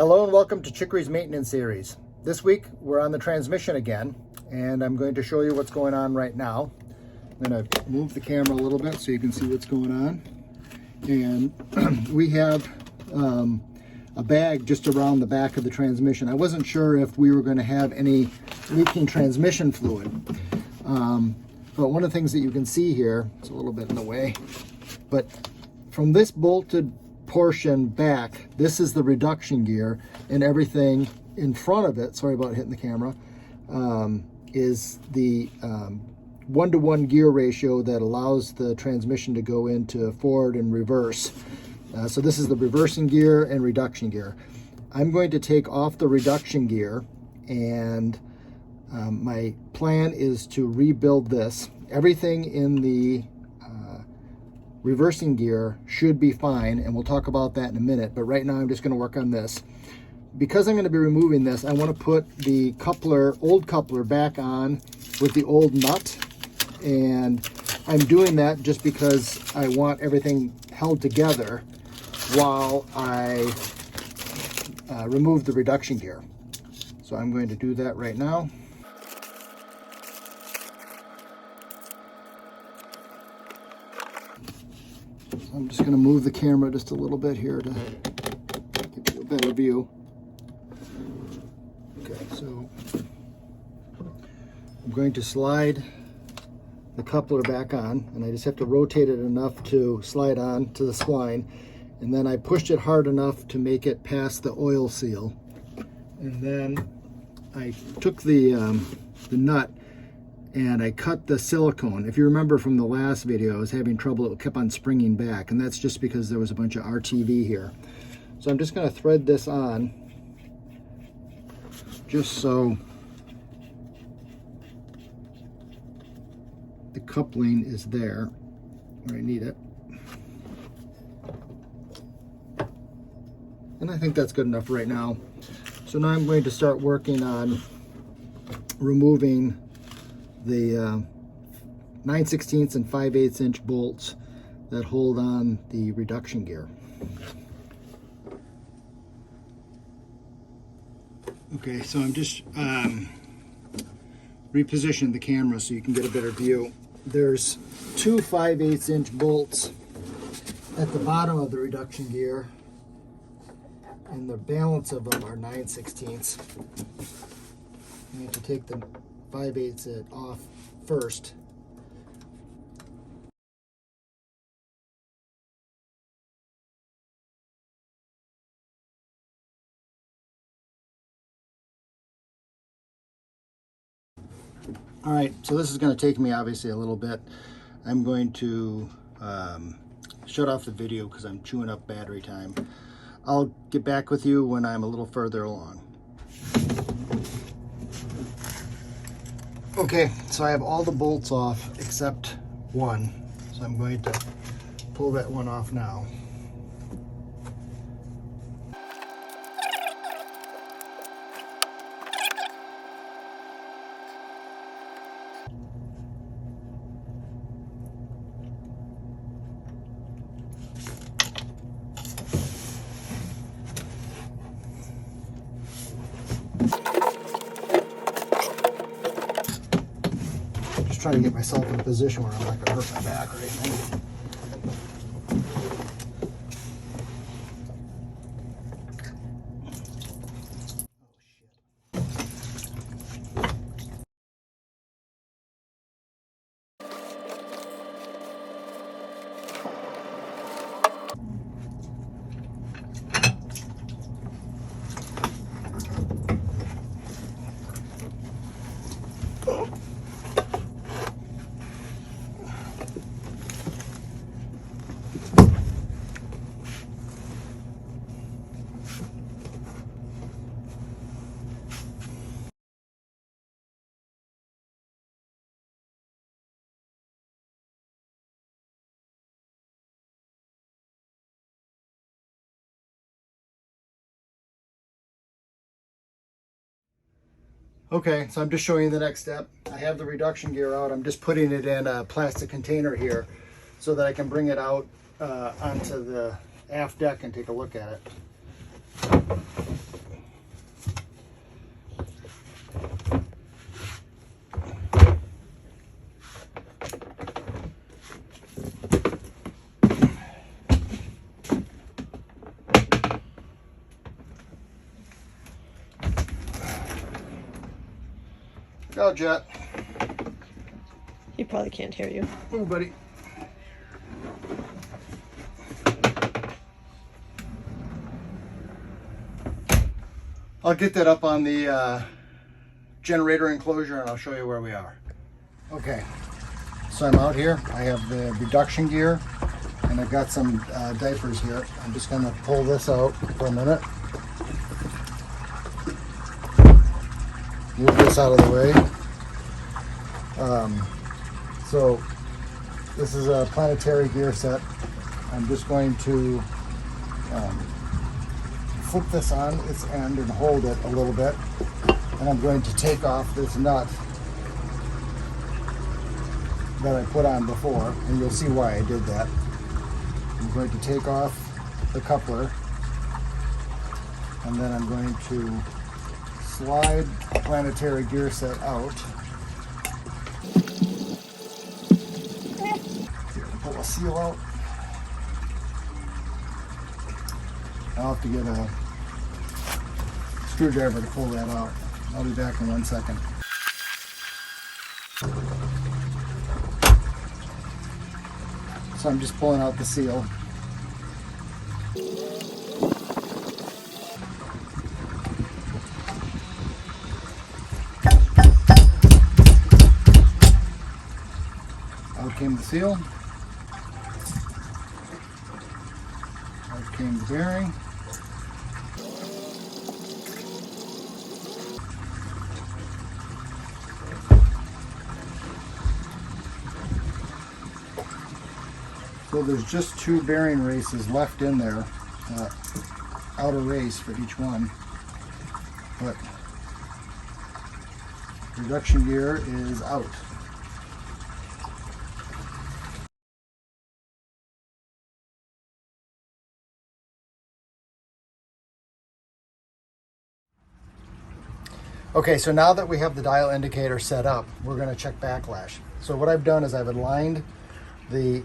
Hello and welcome to Chicory's Maintenance Series. This week we're on the transmission again, and I'm going to show you what's going on right now. I'm going to move the camera a little bit so you can see what's going on. And we have a bag just around the back of the transmission. I wasn't sure if we were going to have any leaking transmission fluid. But one of the things that you can see here, it's a little bit in the way, but from this bolted portion back, this is the reduction gear, and everything in front of it, sorry about hitting the camera, is the 1-to-1 gear ratio that allows the transmission to go into forward and reverse. So this is the reversing gear and reduction gear. I'm going to take off the reduction gear, and my plan is to rebuild this. Everything in the reversing gear should be fine, and we'll talk about that in a minute, but right now I'm just going to work on this. Because I'm going to be removing this, I want to put the coupler, old coupler, back on with the old nut, and I'm doing that just because I want everything held together while I remove the reduction gear. So I'm going to do that right now. I'm just going to move the camera just a little bit here to give you a better view. Okay, so I'm going to slide the coupler back on, and I just have to rotate it enough to slide on to the spline, and then I pushed it hard enough to make it past the oil seal, and then I took the nut and I cut the silicone. If you remember from the last video, I was having trouble, it kept on springing back, and that's just because there was a bunch of RTV here. So I'm just going to thread this on, just so the coupling is there where I need it. And I think that's good enough right now. So now I'm going to start working on removing the 9/16 and 5/8 inch bolts that hold on the reduction gear. Okay, so I'm just repositioning the camera so you can get a better view. There's two 5/8 inch bolts at the bottom of the reduction gear, and the balance of them are 9/16. You have to take the 5/8 off first. All right, so this is going to take me obviously a little bit. I'm going to shut off the video because I'm chewing up battery time. I'll get back with you when I'm a little further along. Okay, so I have all the bolts off except one, so I'm going to pull that one off now. Trying to get myself in a position where I'm not going to hurt my back or anything. Okay, so I'm just showing you the next step. I have the reduction gear out. I'm just putting it in a plastic container here so that I can bring it out onto the aft deck and take a look at it. Ciao, Jet. He probably can't hear you. Oh, buddy. I'll get that up on the generator enclosure and I'll show you where we are. Okay, so I'm out here. I have the reduction gear and I've got some diapers here. I'm just gonna pull this out for a minute. Move this out of the way. So this is a planetary gear set. I'm just going to flip this on its end and hold it a little bit. And I'm going to take off this nut that I put on before, and you'll see why I did that. I'm going to take off the coupler, and then I'm going to slide the planetary gear set out. Pull a seal out. I'll have to get a screwdriver to pull that out. I'll be back in 1 second. So I'm just pulling out the seal. Out came the seal. Out came the bearing. So there's just 2 bearing races left in there, outer race for each one, but reduction gear is out. Okay, so now that we have the dial indicator set up, we're going to check backlash. So what I've done is I've aligned the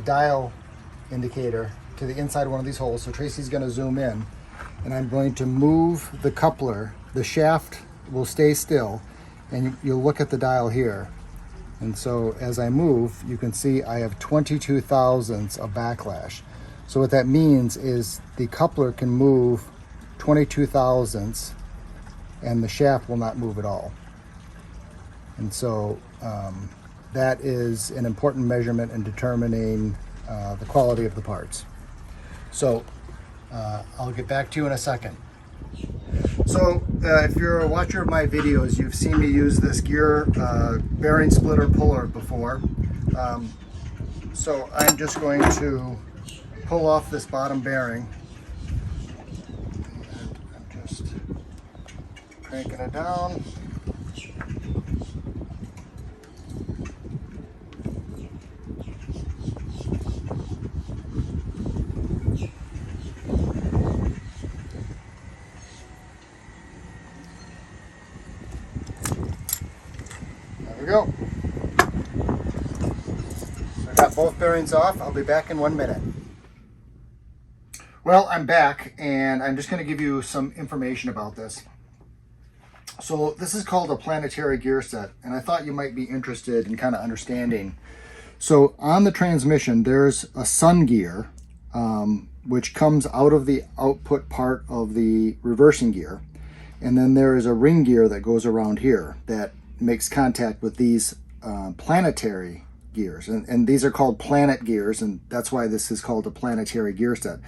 dial indicator to the inside of one of these holes. So Tracy's going to zoom in, and I'm going to move the coupler. The shaft will stay still, and you'll look at the dial here. And so as I move, you can see I have 22 thousandths of backlash. So what that means is the coupler can move 22 thousandths, and the shaft will not move at all. And so that is an important measurement in determining the quality of the parts. So I'll get back to you in a second. So if you're a watcher of my videos, you've seen me use this gear bearing splitter puller before. So I'm just going to pull off this bottom bearing. And I'm just cranking it down. Go. So I got both bearings off. I'll be back in 1 minute. Well, I'm back, and I'm just going to give you some information about this. So this is called a planetary gear set, and I thought you might be interested in kind of understanding. So on the transmission, there's a sun gear, which comes out of the output part of the reversing gear. And then there is a ring gear that goes around here that makes contact with these planetary gears, and these are called planet gears, and that's why this is called a planetary gear set.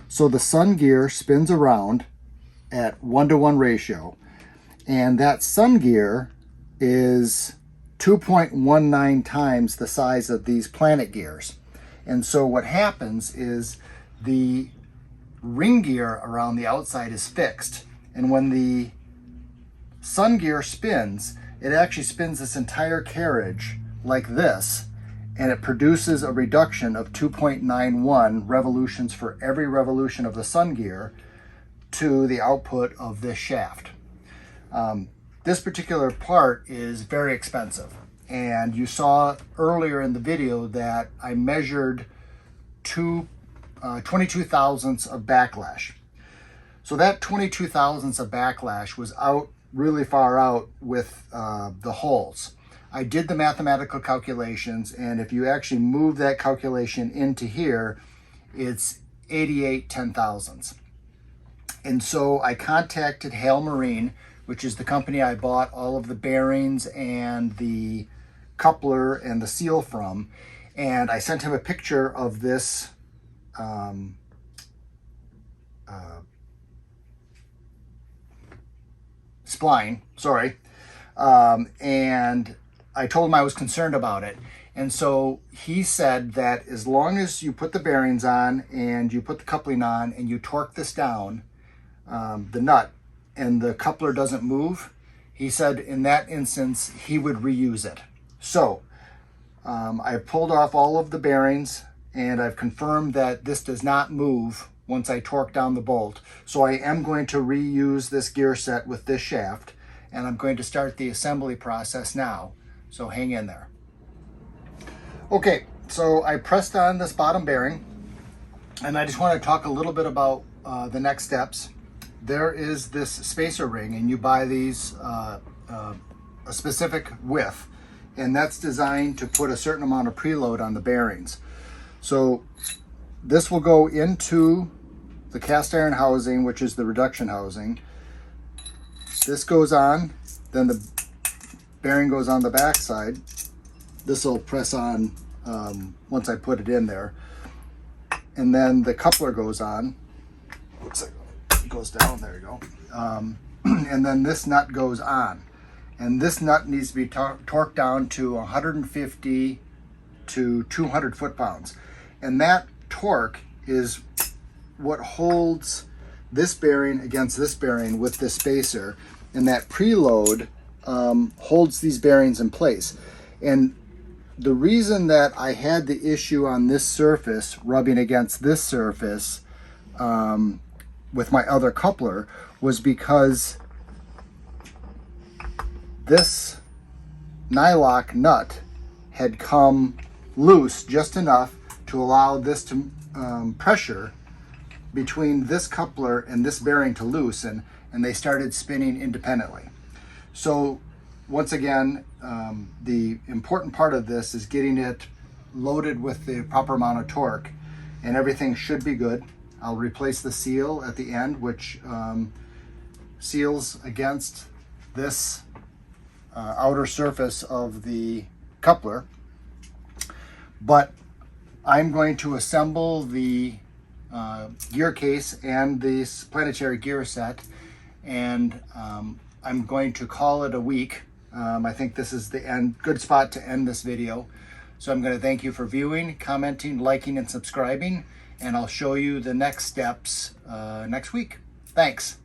So the sun gear spins around at 1-to-1 ratio, and that sun gear is 2.19 times the size of these planet gears. And so what happens is the ring gear around the outside is fixed, and when the sun gear spins, it actually spins this entire carriage like this, and it produces a reduction of 2.91 revolutions for every revolution of the sun gear to the output of this shaft. This particular part is very expensive, and you saw earlier in the video that I measured 22 thousandths of backlash. So that 22 thousandths of backlash was out really far out with the holes. I did the mathematical calculations, and if you actually move that calculation into here, it's 88 10,000ths. And so I contacted Hale Marine, which is the company I bought all of the bearings and the coupler and the seal from, and I sent him a picture of this spline, sorry, and I told him I was concerned about it. And so he said that as long as you put the bearings on and you put the coupling on and you torque this down, the nut, and the coupler doesn't move, he said in that instance he would reuse it. So I've pulled off all of the bearings and I've confirmed that this does not move once I torque down the bolt. So I am going to reuse this gear set with this shaft, and I'm going to start the assembly process now. So hang in there. Okay, so I pressed on this bottom bearing, and I just want to talk a little bit about the next steps. There is this spacer ring, and you buy these a specific width, and that's designed to put a certain amount of preload on the bearings. So this will go into the cast iron housing, which is the reduction housing. This goes on, then the bearing goes on the back side. This will press on once I put it in there. And then the coupler goes on. Looks like it goes down, there you go. And then this nut goes on. And this nut needs to be torqued down to 150 to 200 foot-pounds. And that torque is what holds this bearing against this bearing with this spacer. And that preload holds these bearings in place. And the reason that I had the issue on this surface rubbing against this surface with my other coupler was because this nylock nut had come loose just enough to allow this to pressure between this coupler and this bearing to loosen, and they started spinning independently. So once again, the important part of this is getting it loaded with the proper amount of torque, and everything should be good. I'll replace the seal at the end, which seals against this outer surface of the coupler. But I'm going to assemble the gear case and this planetary gear set, and I'm going to call it a week. I think this is the good spot to end this video. So I'm going to thank you for viewing, commenting, liking, and subscribing, and I'll show you the next steps next week. Thanks.